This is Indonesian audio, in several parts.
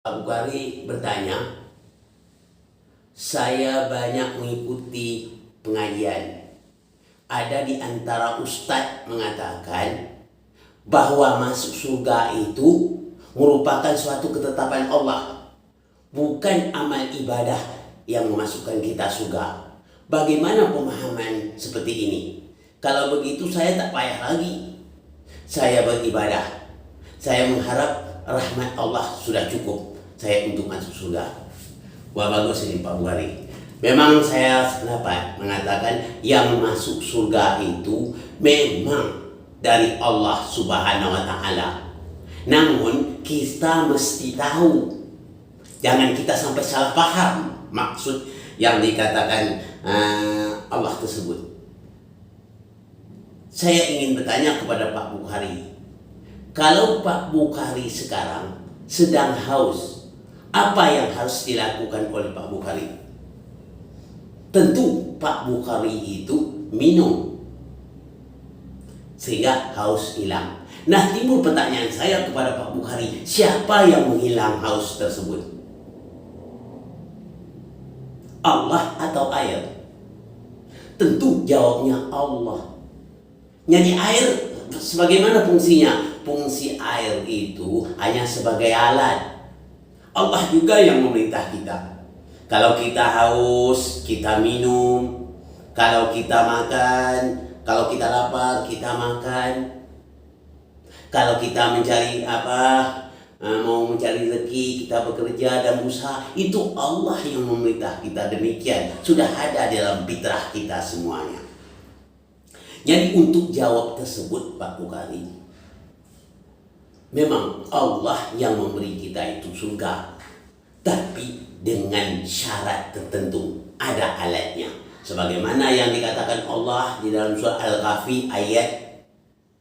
Pak Bukhari bertanya, saya banyak mengikuti pengajian. Ada di antara ustadz mengatakan bahwa masuk surga itu merupakan suatu ketetapan Allah, bukan amal ibadah yang memasukkan kita surga. Bagaimana pemahaman seperti ini? Kalau begitu saya tak payah lagi. Saya beribadah. Saya mengharap rahmat Allah sudah cukup saya untuk masuk surga. Wah, bagus ini Pak Bukhari. Memang saya pendapat mengatakan yang masuk surga itu memang dari Allah Subhanahu wa Ta'ala. Namun kita mesti tahu, jangan kita sampai salah paham maksud yang dikatakan Allah tersebut. Saya ingin bertanya kepada Pak Bukhari, kalau Pak Bukhari sekarang sedang haus, apa yang harus dilakukan oleh Pak Bukhari? Tentu Pak Bukhari itu minum sehingga haus hilang. Nah, timbul pertanyaan saya kepada Pak Bukhari, siapa yang menghilang haus tersebut? Allah atau air? Tentu jawabnya Allah. Jadi air sebagaimana fungsinya? Fungsi air itu hanya sebagai alat. Allah juga yang memerintah kita. Kalau kita haus, kita minum. Kalau kita makan, kalau kita lapar, kita makan. Kalau kita mencari mau mencari rezeki, kita bekerja dan berusaha, itu Allah yang memerintah kita demikian. Sudah ada dalam fitrah kita semuanya. Jadi untuk jawab tersebut Pak Bukhari, memang Allah yang memberi kita itu surga, tapi dengan syarat tertentu, ada alatnya. Sebagaimana yang dikatakan Allah di dalam surah Al-Kahfi ayat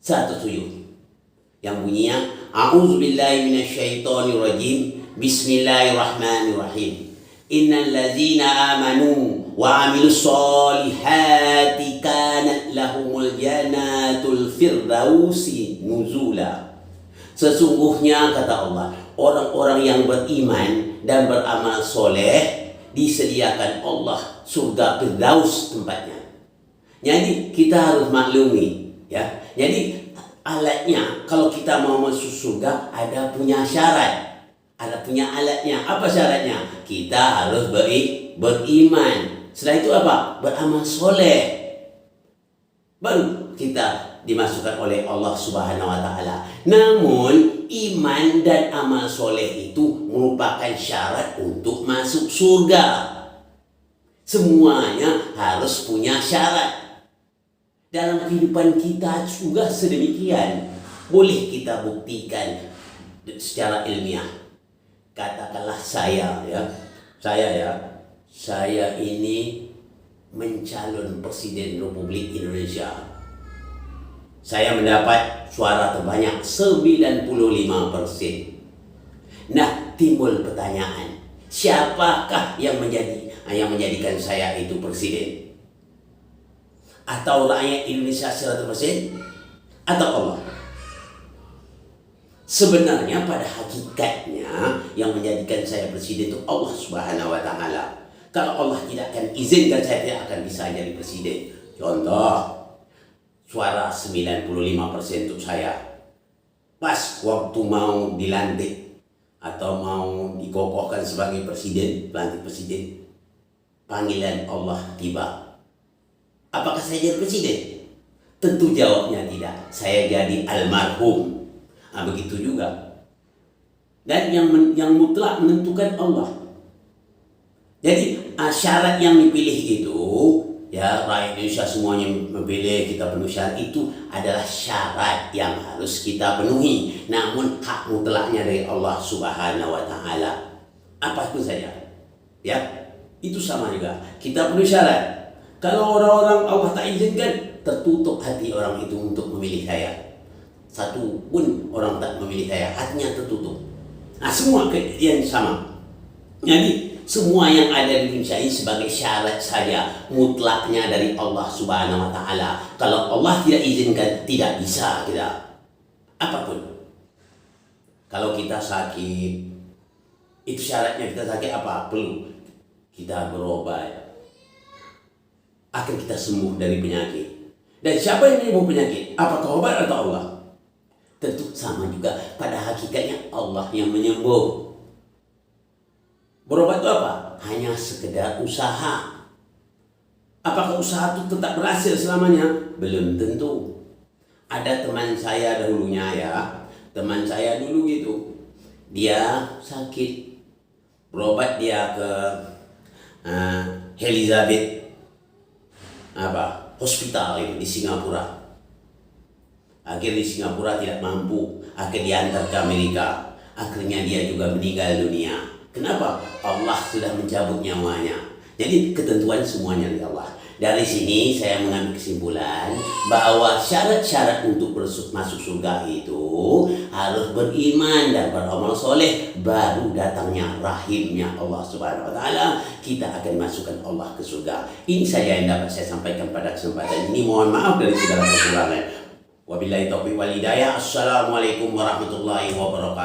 17 yang bunyinya, A'udzubillahi minasyaitonirrajim, Bismillahirrahmanirrahim. Innal ladzina amanu wa amilus solihati kanat lahumul jannatul firdausi nuzula. Sesungguhnya kata Allah, orang-orang yang beriman dan beramal soleh disediakan Allah surga Firdaus tempatnya. Jadi kita harus maklumi, ya. Jadi alatnya kalau kita mau masuk surga ada punya syarat. Ada punya alatnya. Apa syaratnya? Kita harus beriman. Setelah itu apa? Beramal soleh. Baru kita dimasukkan oleh Allah Subhanahu wa Ta'ala. Namun iman dan amal soleh itu merupakan syarat untuk masuk surga. Semuanya harus punya syarat. Dalam kehidupan kita juga sedemikian. Boleh kita buktikan secara ilmiah. Katakanlah saya ini mencalon Presiden Republik Indonesia. Saya mendapat suara terbanyak 95%. Nah, timbul pertanyaan, siapakah yang menjadikan saya itu presiden? Atau rakyat Indonesia 100%? Atau Allah? Sebenarnya pada hakikatnya yang menjadikan saya presiden itu Allah Subhanahu wa Ta'ala. Kalau Allah tidak akan izinkan, saya tidak akan bisa jadi presiden. Contoh, suara 95% untuk saya. Pas waktu mau dilantik atau mau dikokohkan sebagai presiden, pelantik presiden, panggilan Allah tiba. Apakah saya jadi presiden? Tentu jawabnya tidak. Saya jadi almarhum. Nah, begitu juga. Dan yang mutlak menentukan Allah. Jadi syarat yang dipilih itu, ya rakyat Indonesia semuanya memilih, kita penuhi syarat itu adalah syarat yang harus kita penuhi. Namun hak mutlaknya dari Allah Subhanahu wa Ta'ala. Apapun saja, ya itu sama juga. Kita penuhi syarat. Kalau orang-orang Allah tak izinkan, tertutup hati orang itu untuk memilih saya. Satu pun orang tak memilih saya, hatinya tertutup. Nah, semua kejadian sama. Jadi semua yang ada di Indonesia ini sebagai syarat saja, mutlaknya dari Allah Subhanahu wa Ta'ala. Kalau Allah tidak izinkan, tidak bisa kita apapun. Kalau kita sakit, Itu syaratnya kita sakit apa? Perlu kita berobat. Akan kita sembuh dari penyakit. Dan siapa yang menyembuh penyakit? Apakah obat atau Allah? Tentu sama juga, pada hakikatnya Allah yang menyembuh. Berobat itu apa? Hanya sekedar usaha. Apakah usaha itu tetap berhasil selamanya? Belum tentu. Ada teman saya dahulunya teman saya dulu gitu. Dia sakit. Berobat dia ke Elizabeth hospital itu di Singapura. Akhirnya di Singapura tidak mampu, akhirnya diantar ke Amerika. Akhirnya dia juga meninggal dunia. Kenapa? Allah sudah mencabut nyawanya. Jadi ketentuan semuanya dari Allah. Dari sini saya mengambil kesimpulan bahwa syarat-syarat untuk masuk surga itu harus beriman dan beramal soleh, baru datangnya rahimnya Allah Subhanahu wa taala, kita akan masukkan Allah ke surga. Ini saja yang dapat saya sampaikan pada kesempatan ini. Mohon maaf dari segala kekurangan. Wabillahi taufiq wal hidayah. Assalamualaikum warahmatullahi wabarakatuh.